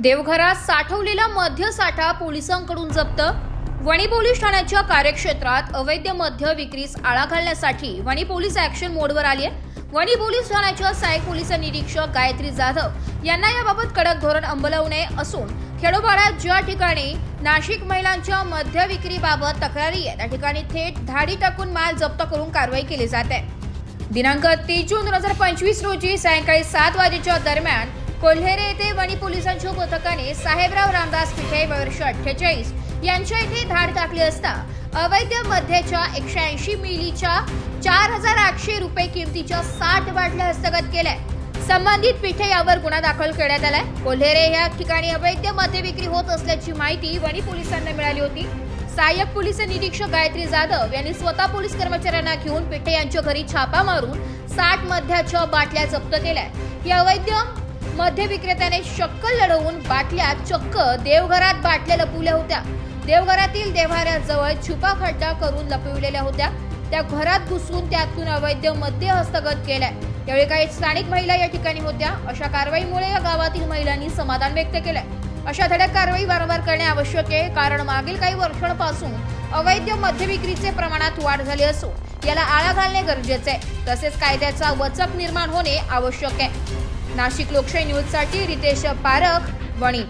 देवघरात साठवलेला मद्य साठा पोलिसांकडून जप्त। वणी पोलीस ठाण्याच्या कार्यक्षेत्रात अवैध मद्य विक्रीस आळा घालण्यासाठी वणी पोलीस ऍक्शन मोडवर आली आहे। वणी पोलीस ठाण्याच्या सहाय्यक पोलीस निरीक्षक गायत्री जाधव यांना याबाबत कडक धोरण अंमलवणे असून खेडोपाड्यात ज्या ठिकाणी नाशिक महिलांच्या मद्य विक्रीबाबत तक्रारी आहे त्या ठिकाणी थेट धाडी टाकून माल जप्त करून कारवाई केली जाते। दिनांक 30 जून 2025 रोजी सायंकाळी 7 वाजेच्या दरम्यान कोल्हेरे येथे वणी पोलिसांच्या पथकाने साहेबराव रामदास पिठे वर्ष 48 यांच्या इथे धाड टाकली असता अवैध मद्याच्या 180 मिलीच्या 4800 रुपये किमतीच्या 60 बाटल्या हस्तगत केल्या। संबंधित पिठे यावर गुन्हा दाखल करण्यात आलाय। कोल्हेरे या ठिकाणी अवैध मद्य विक्री होत असल्याची माहिती वणी पोलिसांना मिळाली होती। सहाय्यक पोलीस निरीक्षक गायत्री जाधव यांनी स्वतः पोलीस कर्मचाऱ्यांना घेऊन पिठे यांच्या घरी छापा मारून 60 मद्याच्या बाटल्या जप्त केल्या। या अवैध मद्य विक्रेत्याने शक्कल लढवून बाटल्या चक्क देवघरात बाटल्या लपवल्या होत्या। देवघरातील देव्हाऱ्याजवळ छुपा खड्डा करून लपविलेल्या होत्या। त्या घरात घुसून त्यातून अवैध मद्य हस्तगत केलाय। यावेळी काही स्थानिक महिला या ठिकाणी होत्या। अशा कारवाईमुळे या गावातील महिलांनी समाधान व्यक्त केलंय। अशा धडक कारवाई वारंवार करणे आवश्यक आहे, कारण मागील काही वर्षांपासून अवैध मद्य विक्रीचे प्रमाणात वाढ झाली असून याला आळा घालणे गरजेचे आहे। तसेच कायद्याचा वचक निर्माण होणे आवश्यक आहे। नाशिक लोकशाही न्यूज साठी रितेश पारख, वणी।